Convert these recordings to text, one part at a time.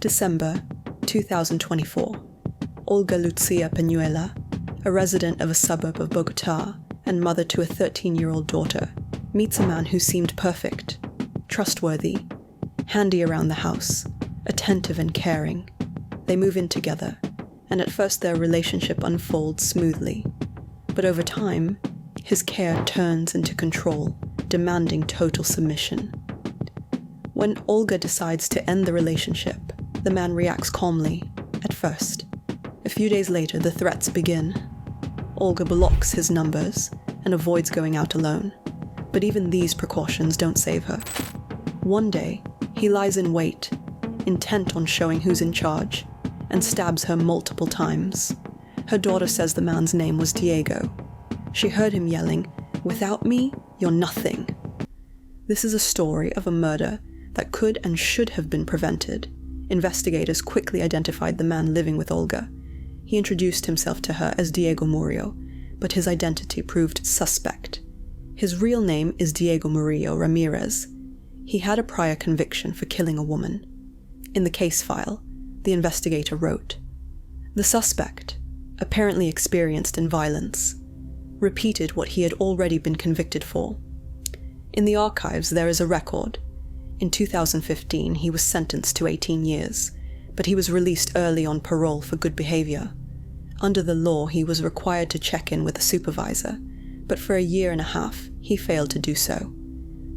December 2024. Olga Lucía Peñuela, a resident of a suburb of Bogotá and mother to a 13-year-old daughter, meets a man who seemed perfect, trustworthy, handy around the house, attentive and caring. They move in together, and at first their relationship unfolds smoothly. But over time, his care turns into control, demanding total submission. When Olga decides to end the relationship, the man reacts calmly, at first. A few days later, the threats begin. Olga blocks his numbers and avoids going out alone. But even these precautions don't save her. One day, he lies in wait, intent on showing who's in charge, and stabs her multiple times. Her daughter says the man's name was Diego. She heard him yelling, "Without me, you're nothing." This is a story of a murder that could and should have been prevented. Investigators quickly identified the man living with Olga. He introduced himself to her as Diego Murillo, but his identity proved suspect. His real name is Diego Murillo Ramirez. He had a prior conviction for killing a woman. In the case file, the investigator wrote, "The suspect, apparently experienced in violence, repeated what he had already been convicted for. In the archives there is a record. In 2015 he was sentenced to 18 years, but he was released early on parole for good behavior. Under the law he was required to check in with a supervisor, but for a year and a half he failed to do so.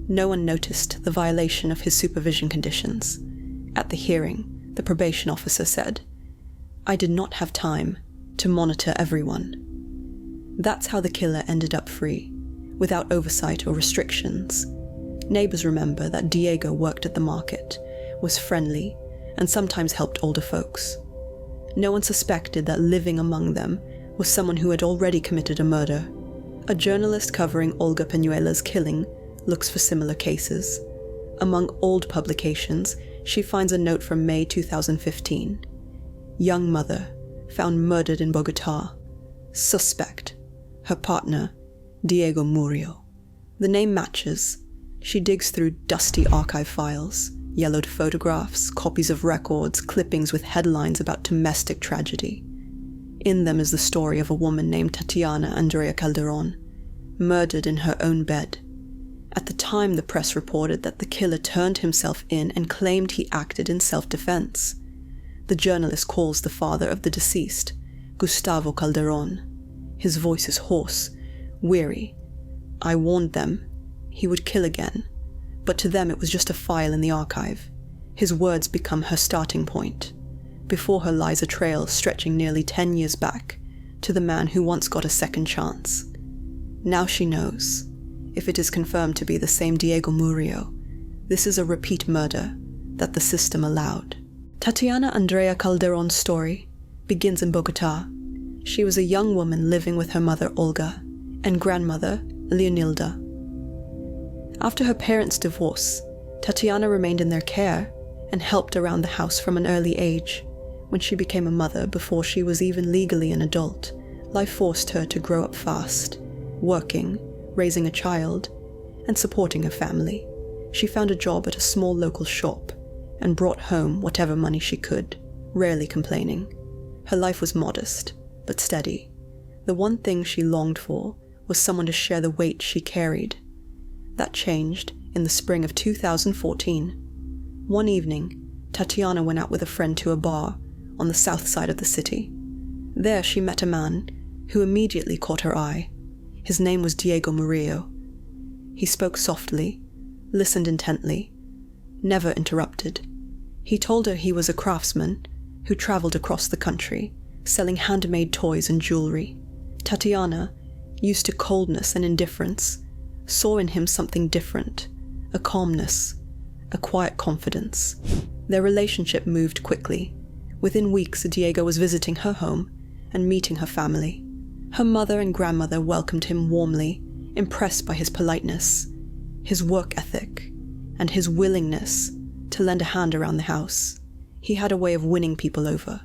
No one noticed the violation of his supervision conditions. At the hearing, the probation officer said, 'I did not have time to monitor everyone.' That's how the killer ended up free, without oversight or restrictions. Neighbors remember that Diego worked at the market, was friendly, and sometimes helped older folks. No one suspected that living among them was someone who had already committed a murder. A journalist covering Olga Peñuela's killing looks for similar cases. Among old publications, she finds a note from May 2015. Young mother, found murdered in Bogotá. Suspect, her partner, Diego Murillo. The name matches. She digs through dusty archive files, yellowed photographs, copies of records, clippings with headlines about domestic tragedy. In them is the story of a woman named Tatiana Andrea Calderon, murdered in her own bed. At the time, the press reported that the killer turned himself in and claimed he acted in self-defense. The journalist calls the father of the deceased, Gustavo Calderon. His voice is hoarse, weary. "I warned them. He would kill again, but to them it was just a file in the archive." His words become her starting point. Before her lies a trail stretching nearly 10 years back, to the man who once got a second chance. Now she knows. If it is confirmed to be the same Diego Murillo, this is a repeat murder that the system allowed. Tatiana Andrea Calderon's story begins in Bogotá. She was a young woman living with her mother Olga and grandmother Leonilda. After her parents' divorce, Tatiana remained in their care and helped around the house from an early age. When she became a mother, before she was even legally an adult, life forced her to grow up fast, working, raising a child, and supporting her family. She found a job at a small local shop and brought home whatever money she could, rarely complaining. Her life was modest, but steady. The one thing she longed for was someone to share the weight she carried. That changed in the spring of 2014. One evening, Tatiana went out with a friend to a bar on the south side of the city. There she met a man who immediately caught her eye. His name was Diego Murillo. He spoke softly, listened intently, never interrupted. He told her he was a craftsman who traveled across the country, selling handmade toys and jewelry. Tatiana, used to coldness and indifference, saw in him something different, a calmness, a quiet confidence. Their relationship moved quickly. Within weeks, Diego was visiting her home and meeting her family. Her mother and grandmother welcomed him warmly, impressed by his politeness, his work ethic, and his willingness to lend a hand around the house. He had a way of winning people over.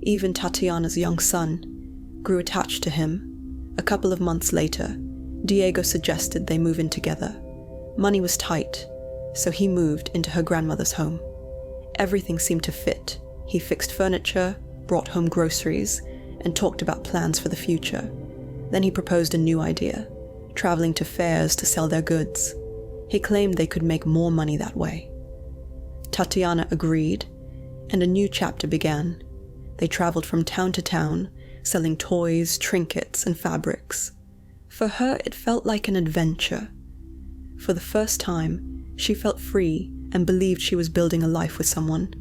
Even Tatiana's young son grew attached to him. A couple of months later, Diego suggested they move in together. Money was tight, so he moved into her grandmother's home. Everything seemed to fit. He fixed furniture, brought home groceries, and talked about plans for the future. Then he proposed a new idea, traveling to fairs to sell their goods. He claimed they could make more money that way. Tatiana agreed, and a new chapter began. They traveled from town to town, selling toys, trinkets, and fabrics. For her, it felt like an adventure. For the first time, she felt free and believed she was building a life with someone.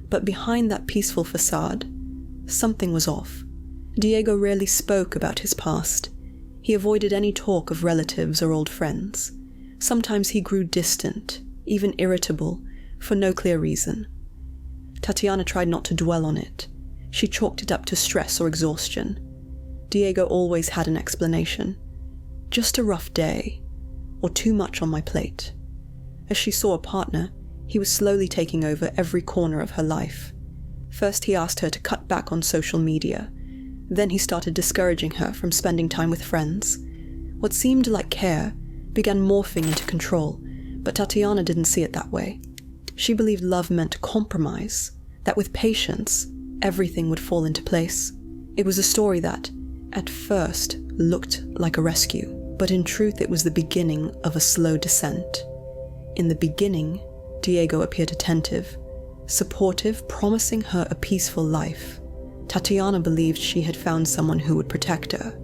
But behind that peaceful facade, something was off. Diego rarely spoke about his past. He avoided any talk of relatives or old friends. Sometimes he grew distant, even irritable, for no clear reason. Tatiana tried not to dwell on it. She chalked it up to stress or exhaustion. Diego always had an explanation. Just a rough day, or too much on my plate. As she saw a partner, he was slowly taking over every corner of her life. First he asked her to cut back on social media. Then he started discouraging her from spending time with friends. What seemed like care began morphing into control, but Tatiana didn't see it that way. She believed love meant compromise, that with patience, everything would fall into place. It was a story that, at first, looked like a rescue, but in truth it was the beginning of a slow descent. In the beginning, Diego appeared attentive, supportive, promising her a peaceful life. Tatiana believed she had found someone who would protect her.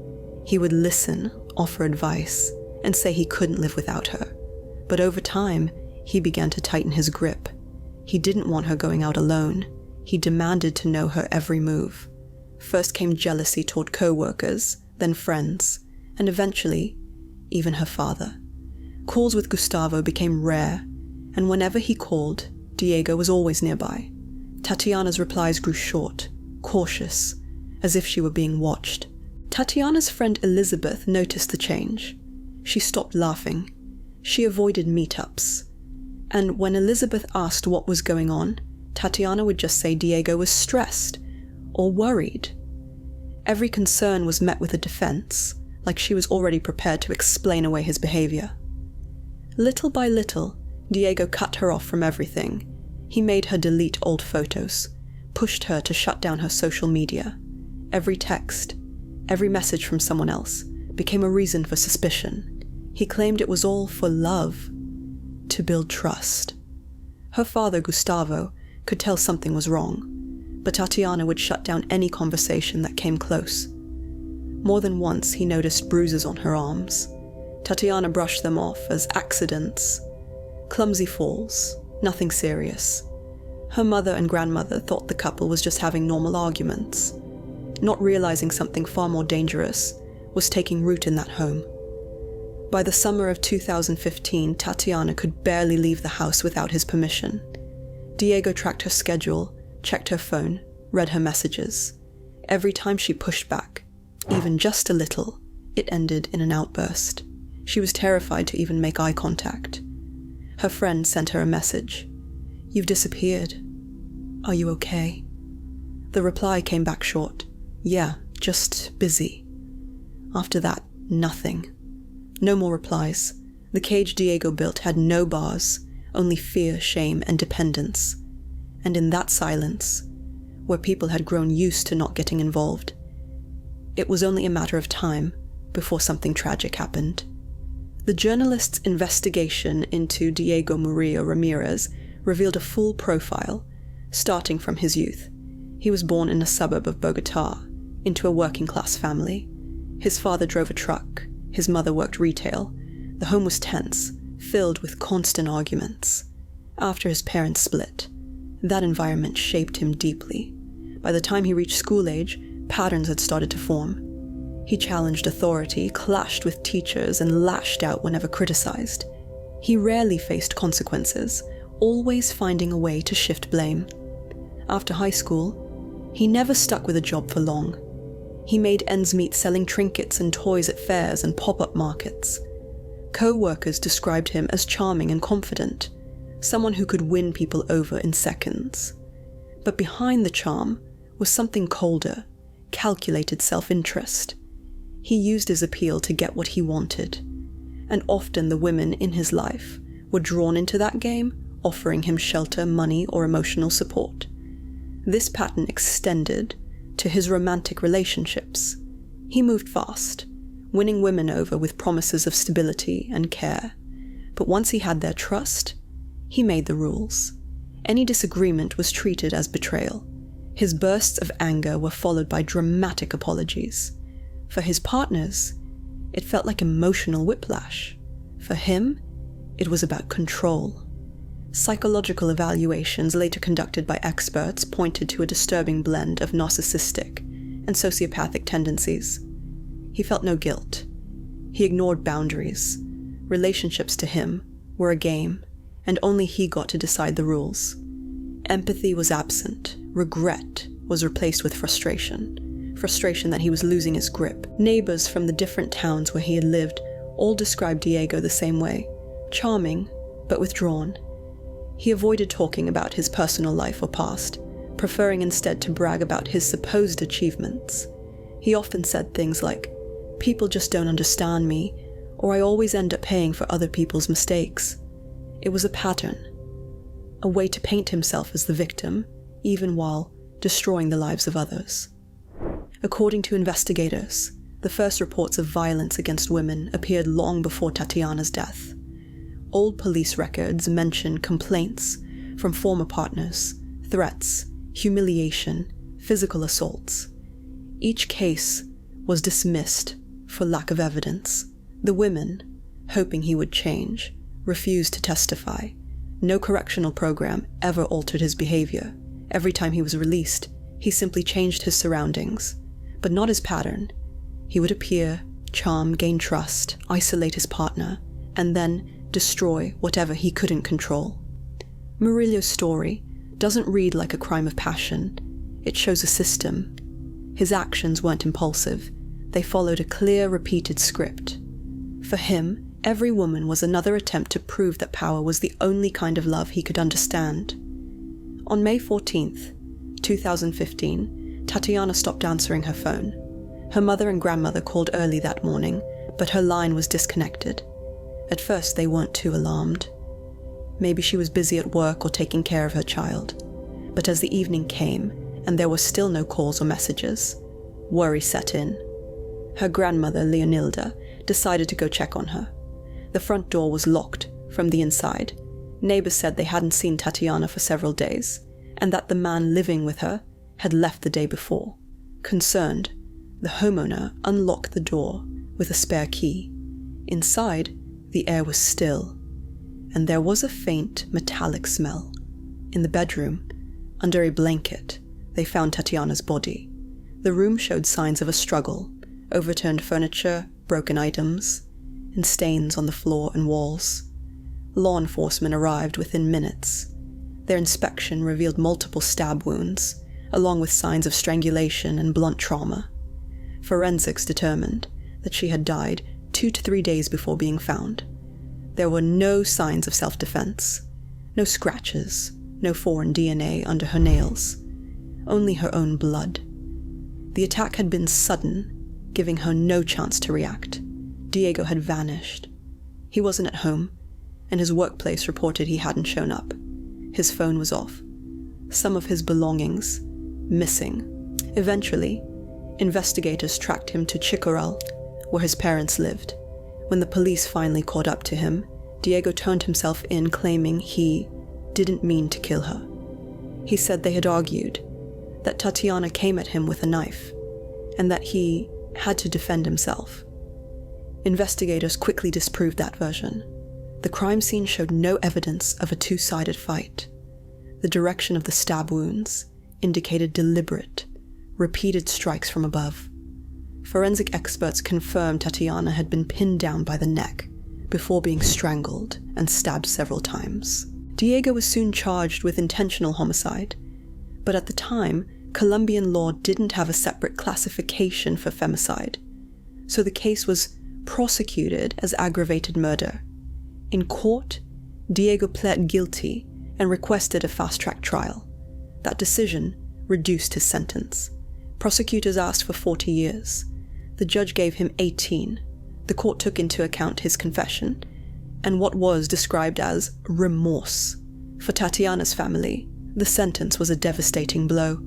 He would listen, offer advice, and say he couldn't live without her. But over time, he began to tighten his grip. He didn't want her going out alone. He demanded to know her every move. First came jealousy toward co-workers, then friends, and eventually, even her father. Calls with Gustavo became rare, and whenever he called, Diego was always nearby. Tatiana's replies grew short, cautious, as if she were being watched. Tatiana's friend Elizabeth noticed the change. She stopped laughing. She avoided meetups. And when Elizabeth asked what was going on, Tatiana would just say Diego was stressed or worried. Every concern was met with a defense, like she was already prepared to explain away his behavior. Little by little, Diego cut her off from everything. He made her delete old photos, pushed her to shut down her social media. Every text, every message from someone else became a reason for suspicion. He claimed it was all for love, to build trust. Her father, Gustavo, could tell something was wrong, but Tatiana would shut down any conversation that came close. More than once he noticed bruises on her arms. Tatiana brushed them off as accidents, clumsy falls, nothing serious. Her mother and grandmother thought the couple was just having normal arguments, not realizing something far more dangerous was taking root in that home. By the summer of 2015, Tatiana could barely leave the house without his permission. Diego tracked her schedule, checked her phone, read her messages. Every time she pushed back, even just a little, it ended in an outburst. She was terrified to even make eye contact. Her friend sent her a message. "You've disappeared. Are you okay?" The reply came back short. "Yeah, just busy." After that, nothing. No more replies. The cage Diego built had no bars, only fear, shame, and dependence. And in that silence, where people had grown used to not getting involved, it was only a matter of time before something tragic happened. The journalist's investigation into Diego Murillo Ramirez revealed a full profile, starting from his youth. He was born in a suburb of Bogotá, into a working-class family. His father drove a truck. His mother worked retail. The home was tense, filled with constant arguments. After his parents split, that environment shaped him deeply. By the time he reached school age, patterns had started to form. He challenged authority, clashed with teachers, and lashed out whenever criticized. He rarely faced consequences, always finding a way to shift blame. After high school, he never stuck with a job for long. He made ends meet selling trinkets and toys at fairs and pop-up markets. Co-workers described him as charming and confident, someone who could win people over in seconds. But behind the charm was something colder, calculated self-interest. He used his appeal to get what he wanted, and often the women in his life were drawn into that game offering him shelter, money, or emotional support. This pattern extended to his romantic relationships. He moved fast, winning women over with promises of stability and care. But once he had their trust, he made the rules. Any disagreement was treated as betrayal. His bursts of anger were followed by dramatic apologies. For his partners, it felt like emotional whiplash. For him, it was about control. Psychological evaluations later conducted by experts pointed to a disturbing blend of narcissistic and sociopathic tendencies. He felt no guilt. He ignored boundaries. Relationships to him were a game, and only he got to decide the rules. Empathy was absent. Regret was replaced with frustration. Frustration that he was losing his grip. Neighbors from the different towns where he had lived all described Diego the same way. Charming, but withdrawn. He avoided talking about his personal life or past, preferring instead to brag about his supposed achievements. He often said things like, "People just don't understand me," or "I always end up paying for other people's mistakes." It was a pattern, a way to paint himself as the victim, even while destroying the lives of others. According to investigators, the first reports of violence against women appeared long before Tatiana's death. Old police records mention complaints from former partners, threats, humiliation, physical assaults. Each case was dismissed for lack of evidence. The women, hoping he would change, refused to testify. No correctional program ever altered his behavior. Every time he was released, he simply changed his surroundings, but not his pattern. He would appear, charm, gain trust, isolate his partner, and then destroy whatever he couldn't control. Murillo's story doesn't read like a crime of passion. It shows a system. His actions weren't impulsive. They followed a clear, repeated script. For him, every woman was another attempt to prove that power was the only kind of love he could understand. On May 14th, 2015, Tatiana stopped answering her phone. Her mother and grandmother called early that morning, but her line was disconnected. At first, they weren't too alarmed. Maybe she was busy at work or taking care of her child. But as the evening came, and there were still no calls or messages, worry set in. Her grandmother, Leonilda, decided to go check on her. The front door was locked from the inside. Neighbors said they hadn't seen Tatiana for several days, and that the man living with her had left the day before. Concerned, the homeowner unlocked the door with a spare key. Inside, the air was still, and there was a faint metallic smell. In the bedroom, under a blanket, they found Tatiana's body. The room showed signs of a struggle, overturned furniture, broken items, and stains on the floor and walls. Law enforcement arrived within minutes. Their inspection revealed multiple stab wounds, along with signs of strangulation and blunt trauma. Forensics determined that she had died 2 to 3 days before being found. There were no signs of self-defense, no scratches, no foreign DNA under her nails, only her own blood. The attack had been sudden, giving her no chance to react. Diego had vanished. He wasn't at home, and his workplace reported he hadn't shown up. His phone was off. Some of his belongings missing. Eventually, investigators tracked him to Chicorel, where his parents lived. When the police finally caught up to him, Diego turned himself in, claiming he didn't mean to kill her. He said they had argued, that Tatiana came at him with a knife, and that he had to defend himself. Investigators quickly disproved that version. The crime scene showed no evidence of a two-sided fight. The direction of the stab wounds indicated deliberate, repeated strikes from above. Forensic experts confirmed Tatiana had been pinned down by the neck before being strangled and stabbed several times. Diego was soon charged with intentional homicide, but at the time, Colombian law didn't have a separate classification for femicide, so the case was prosecuted as aggravated murder. In court, Diego pled guilty and requested a fast-track trial. That decision reduced his sentence. Prosecutors asked for 40 years. The judge gave him 18. The court took into account his confession and what was described as remorse. For Tatiana's family, the sentence was a devastating blow.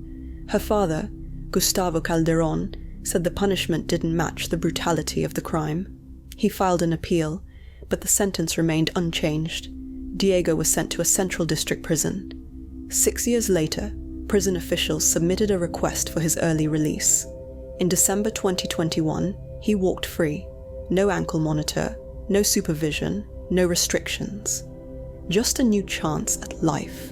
Her father, Gustavo Calderon, said the punishment didn't match the brutality of the crime. He filed an appeal, but the sentence remained unchanged. Diego was sent to a central district prison. 6 years later, prison officials submitted a request for his early release. In December 2021, he walked free. No ankle monitor, no supervision, no restrictions. Just a new chance at life.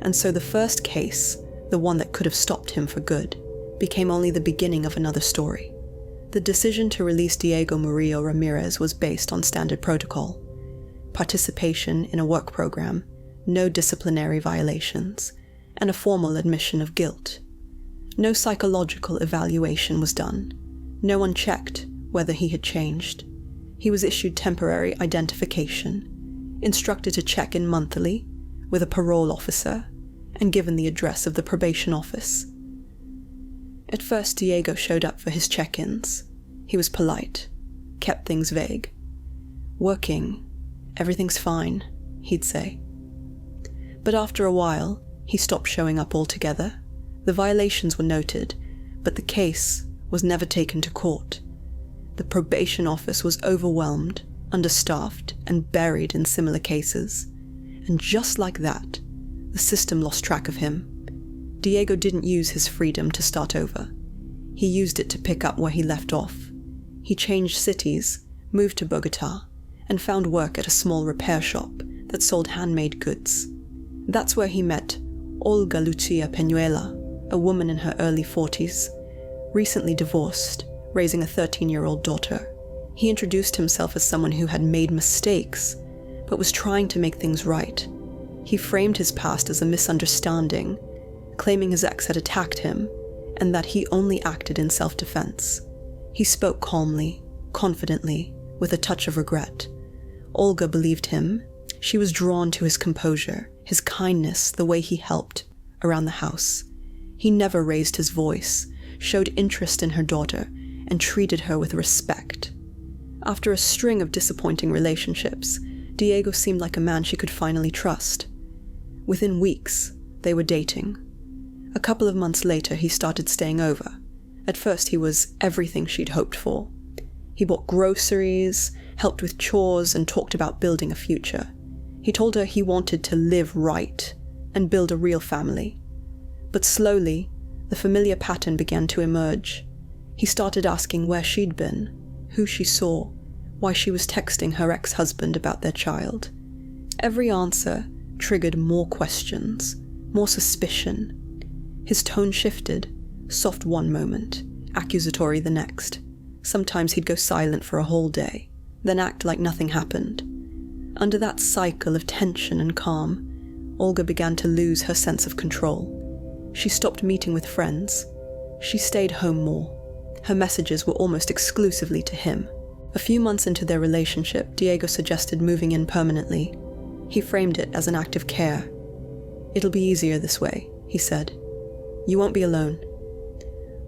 And so the first case, the one that could have stopped him for good, became only the beginning of another story. The decision to release Diego Murillo Ramirez was based on standard protocol. Participation in a work program, no disciplinary violations, and a formal admission of guilt. No psychological evaluation was done. No one checked whether he had changed. He was issued temporary identification, instructed to check in monthly with a parole officer, and given the address of the probation office. At first, Diego showed up for his check-ins. He was polite, kept things vague. Working, everything's fine, he'd say. But after a while, he stopped showing up altogether. The violations were noted, but the case was never taken to court. The probation office was overwhelmed, understaffed, and buried in similar cases. And just like that, the system lost track of him. Diego didn't use his freedom to start over. He used it to pick up where he left off. He changed cities, moved to Bogotá, and found work at a small repair shop that sold handmade goods. That's where he met Olga Lucía Peñuela, a woman in her early 40s, recently divorced, raising a 13-year-old daughter. He introduced himself as someone who had made mistakes, but was trying to make things right. He framed his past as a misunderstanding, claiming his ex had attacked him, and that he only acted in self-defense. He spoke calmly, confidently, with a touch of regret. Olga believed him. She was drawn to his composure, his kindness, the way he helped around the house. He never raised his voice, showed interest in her daughter, and treated her with respect. After a string of disappointing relationships, Diego seemed like a man she could finally trust. Within weeks, they were dating. A couple of months later, he started staying over. At first, he was everything she'd hoped for. He bought groceries, helped with chores, and talked about building a future. He told her he wanted to live right and build a real family. But slowly, the familiar pattern began to emerge. He started asking where she'd been, who she saw, why she was texting her ex-husband about their child. Every answer triggered more questions, more suspicion. His tone shifted, soft one moment, accusatory the next. Sometimes he'd go silent for a whole day, then act like nothing happened. Under that cycle of tension and calm, Olga began to lose her sense of control. She stopped meeting with friends. She stayed home more. Her messages were almost exclusively to him. A few months into their relationship, Diego suggested moving in permanently. He framed it as an act of care. "It'll be easier this way," he said. "You won't be alone."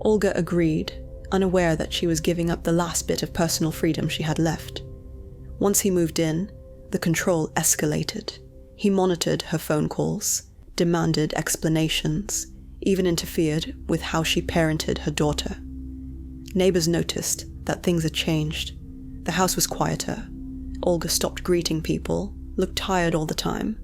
Olga agreed, unaware that she was giving up the last bit of personal freedom she had left. Once he moved in, the control escalated. He monitored her phone calls, demanded explanations, even interfered with how she parented her daughter. Neighbors noticed that things had changed. The house was quieter. Olga stopped greeting people, looked tired all the time.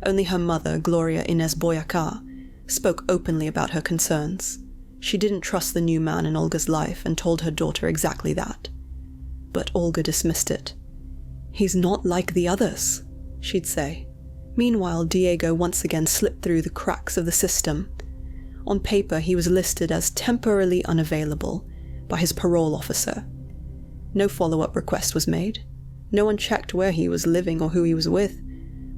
Only her mother, Gloria Inés Boyacá, spoke openly about her concerns. She didn't trust the new man in Olga's life and told her daughter exactly that. But Olga dismissed it. "He's not like the others," she'd say. Meanwhile, Diego once again slipped through the cracks of the system. On paper, he was listed as temporarily unavailable by his parole officer. No follow-up request was made. No one checked where he was living or who he was with.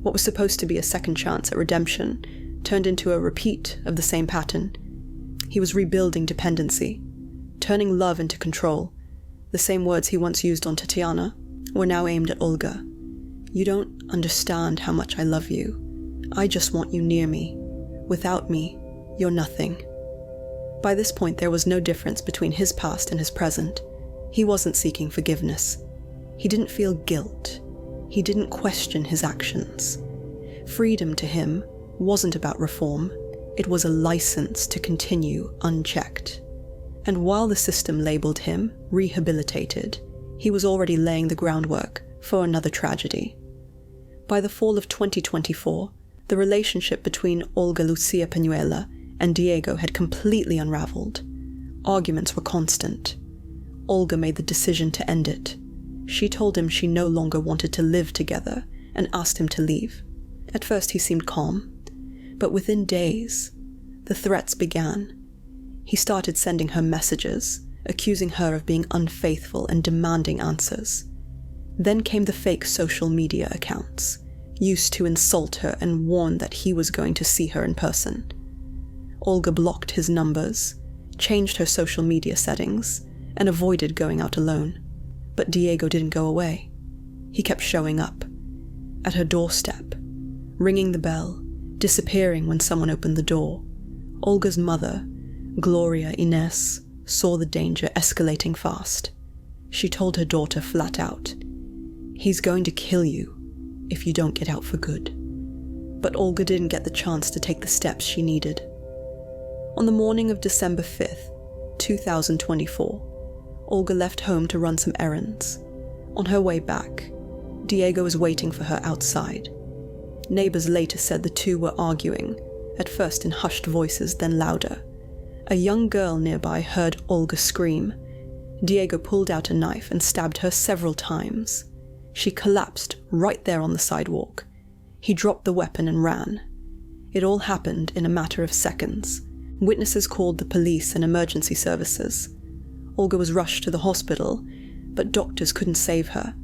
What was supposed to be a second chance at redemption turned into a repeat of the same pattern. He was rebuilding dependency, turning love into control. The same words he once used on Tatiana were now aimed at Olga. "You don't understand how much I love you. I just want you near me. Without me, you're nothing." By this point, there was no difference between his past and his present. He wasn't seeking forgiveness. He didn't feel guilt. He didn't question his actions. Freedom to him wasn't about reform, it was a license to continue unchecked. And while the system labeled him rehabilitated, he was already laying the groundwork for another tragedy. By the fall of 2024, the relationship between Olga Lucía Peñuela and Diego had completely unraveled. Arguments were constant. Olga made the decision to end it. She told him she no longer wanted to live together and asked him to leave. At first he seemed calm, but within days, the threats began. He started sending her messages, accusing her of being unfaithful and demanding answers. Then came the fake social media accounts, used to insult her and warn that he was going to see her in person. Olga blocked his numbers, changed her social media settings, and avoided going out alone. But Diego didn't go away. He kept showing up, at her doorstep, ringing the bell, disappearing when someone opened the door. Olga's mother, Gloria Inés, saw the danger escalating fast. She told her daughter flat out, "He's going to kill you if you don't get out for good." But Olga didn't get the chance to take the steps she needed. On the morning of December 5th, 2024, Olga left home to run some errands. On her way back, Diego was waiting for her outside. Neighbors later said the two were arguing, at first in hushed voices, then louder. A young girl nearby heard Olga scream. Diego pulled out a knife and stabbed her several times. She collapsed right there on the sidewalk. He dropped the weapon and ran. It all happened in a matter of seconds. Witnesses called the police and emergency services. Olga was rushed to the hospital, but doctors couldn't save her.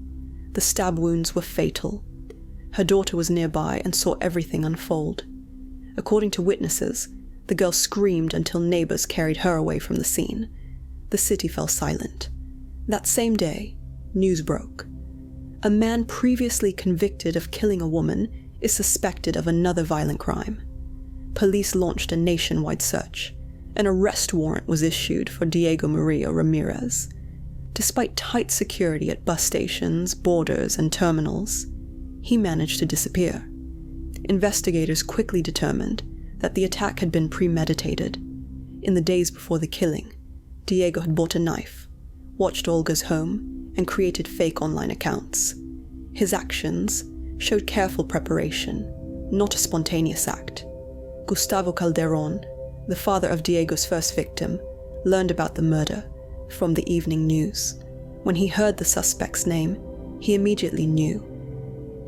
The stab wounds were fatal. Her daughter was nearby and saw everything unfold. According to witnesses, the girl screamed until neighbors carried her away from the scene. The city fell silent. That same day, news broke. A man previously convicted of killing a woman is suspected of another violent crime. Police launched a nationwide search. An arrest warrant was issued for Diego Maria Ramirez. Despite tight security at bus stations, borders, and terminals, he managed to disappear. Investigators quickly determined that the attack had been premeditated. In the days before the killing, Diego had bought a knife, watched Olga's home, and created fake online accounts. His actions showed careful preparation, not a spontaneous act. Gustavo Calderon, the father of Diego's first victim, learned about the murder from the evening news. When he heard the suspect's name, he immediately knew.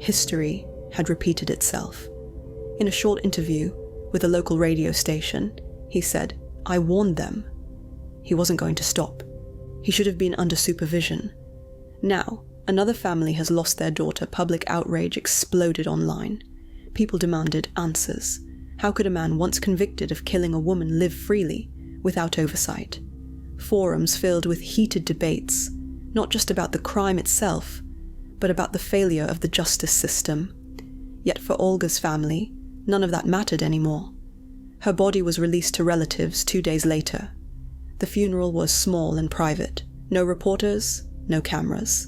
History had repeated itself. In a short interview with a local radio station, he said, "I warned them." He wasn't going to stop. He should have been under supervision. Now, another family has lost their daughter. Public outrage exploded online. People demanded answers. How could a man once convicted of killing a woman live freely, without oversight? Forums filled with heated debates, not just about the crime itself, but about the failure of the justice system. Yet for Olga's family, none of that mattered anymore. Her body was released to relatives 2 days later. The funeral was small and private. No reporters, no cameras.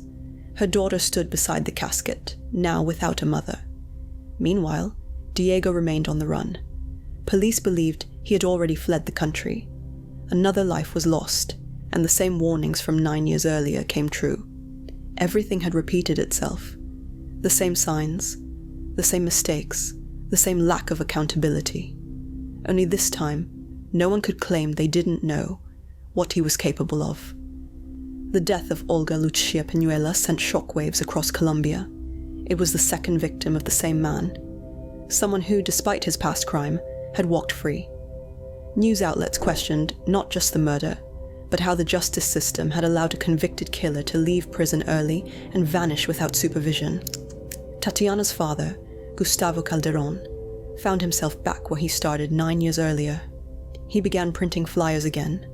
Her daughter stood beside the casket, now without a mother. Meanwhile, Diego remained on the run. Police believed he had already fled the country. Another life was lost, and the same warnings from 9 years earlier came true. Everything had repeated itself. The same signs, the same mistakes, the same lack of accountability. Only this time, no one could claim they didn't know what he was capable of. The death of Olga Lucía Peñuela sent shockwaves across Colombia. It was the second victim of the same man, someone who, despite his past crime, had walked free. News outlets questioned not just the murder, but how the justice system had allowed a convicted killer to leave prison early and vanish without supervision. Tatiana's father, Gustavo Calderon, found himself back where he started 9 years earlier. He began printing flyers again,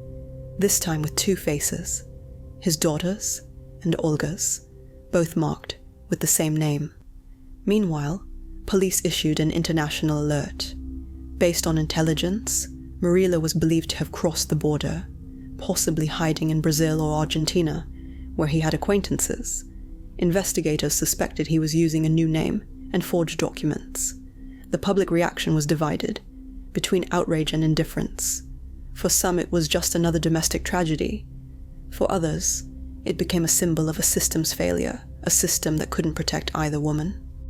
this time with 2 faces, his daughter's and Olga's, both marked with the same name. Meanwhile, police issued an international alert. Based on intelligence, Murila was believed to have crossed the border, possibly hiding in Brazil or Argentina, where he had acquaintances. Investigators suspected he was using a new name and forged documents. the public reaction was divided, between outrage and indifference. For some, it was just another domestic tragedy. For others, it became a symbol of a system's failure, a system that couldn't protect either woman.